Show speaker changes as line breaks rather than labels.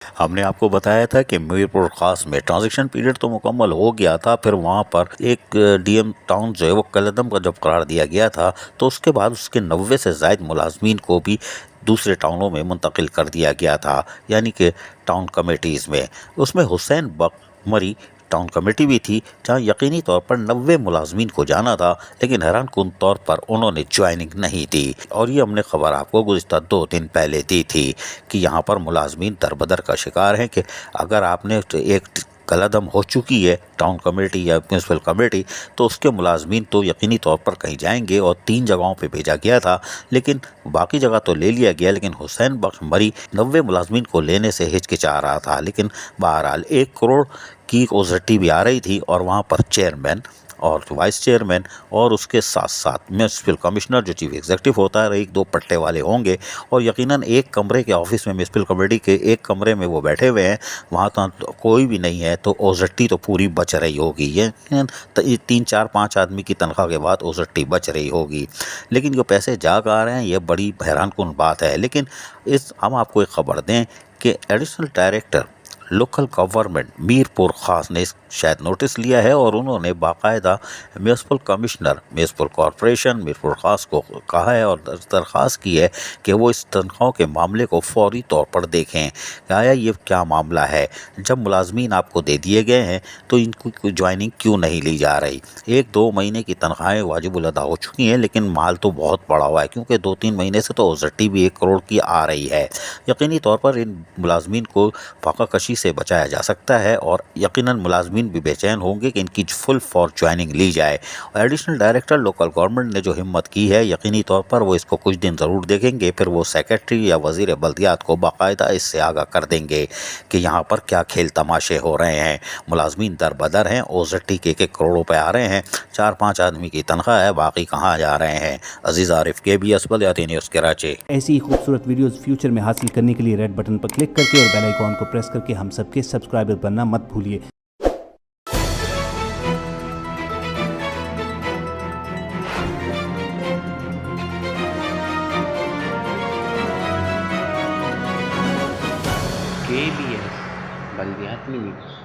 हमने आपको बताया था कि मीरपुर खास में ट्रांजिशन पीरियड तो मुकम्मल हो गया था, फिर वहाँ पर एक डीएम टाउन जो है वो कलअदम का जब करार दिया गया था तो उसके बाद उसके 90 से ज़ायद मुलाजमीन को भी दूसरे टाउनों में मुंतकिल कर दिया गया था, यानी कि टाउन कमेटीज़ में। उसमें हुसैन बख्श मरी टाउन कमेटी भी थी, जहाँ यकीनी तौर पर 90 मुलाजमीन को जाना था, लेकिन हैरानकुन तौर पर उन्होंने ज्वाइनिंग नहीं दी। और ये हमने खबर आपको गुज़िश्ता 2 दिन पहले दी थी कि यहाँ पर मुलाजमीन दरबदर का शिकार हैं कि अगर आपने एक कलअदम हो चुकी है टाउन कमेटी या म्यूनसिपल कमेटी, तो उसके मुलाजमीन तो यकीनी तौर पर कहीं जाएंगे। और 3 जगहों पे भेजा गया था, लेकिन बाकी जगह तो ले लिया गया, लेकिन हुसैन बख्श मरी 90 मुलाजमीन को लेने से हिचकिचा रहा था। लेकिन बहरहाल 1 करोड़ की ओजट्टी भी आ रही थी और वहाँ पर चेयरमैन और वाइस चेयरमैन और उसके साथ साथ म्यूनसिपल कमिश्नर जो चीफ एग्जीक्यूटिव होता है, 1-2 पट्टे वाले होंगे। और यकीनन एक कमरे के ऑफिस में म्यूनसिपल कमेटी के एक कमरे में वो बैठे हुए हैं, वहाँ तो कोई भी नहीं है, तो ओजट्टी तो पूरी बच रही होगी। ये 3-4-5 आदमी की तनख्वाह के बाद ओजट्टी बच रही होगी। लेकिन जो पैसे जा आ रहे हैं ये बड़ी हैरानकुन बात है। लेकिन हम आपको एक खबर दें कि additional director local government Mirpur खास ने शायद नोटिस लिया है और उन्होंने बाकायदा municipal commissioner municipal corporation Mirpur खास को कहा है और दरख्वास्त की है कि वो इस तनख्वाहों के मामले को फौरी तौर पर देखें। आया ये क्या मामला है, जब मुलाजमीन आपको दे दिए गए हैं तो इनको ज्वाइनिंग क्यों नहीं ली जा रही। 1-2 महीने की तनख्वाहें वाजिबुल अदा हो चुकी हैं, लेकिन माल तो बहुत पड़ा हुआ है, क्योंकि 2-3 महीने से तो ओजट्टी भी 1 करोड़ की आ रही है। यकीनी तौर पर इन मुलाजमीन को फाका कशी से बचाया जा सकता है और यकीनन मुलाजमीन भी बेचैन होंगे कि इनकी फुल फॉर ज्वाइनिंग ली जाए। और एडिशनल डायरेक्टर लोकल गवर्नमेंट ने जो हिम्मत की है, यकीनी तौर पर वो इसको कुछ दिन ज़रूर देखेंगे, फिर वो सेक्रेटरी या वज़ीर बल्दियात को बाकायदा इससे आगाह कर देंगे कि यहाँ पर क्या खेल तमाशे हो रहे हैं। मुलाजमीन दर बदर हैं, ओजट्टी के 1-1 करोड़ रुपए आ रहे हैं, 4-5 आदमी की तनख्वाह है, बाकी कहाँ जा रहे हैं। अजीज़ आरिफ KBS बल्दियाती न्यूज़ कराची।
ऐसी ही खूबसूरत वीडियोस फ्यूचर में हासिल करने के लिए रेड बटन पर क्लिक करके और बेल आइकॉन को प्रेस करके हम सबके सब्सक्राइबर बनना मत भूलिए।
KBS बल्दियाती न्यूज़।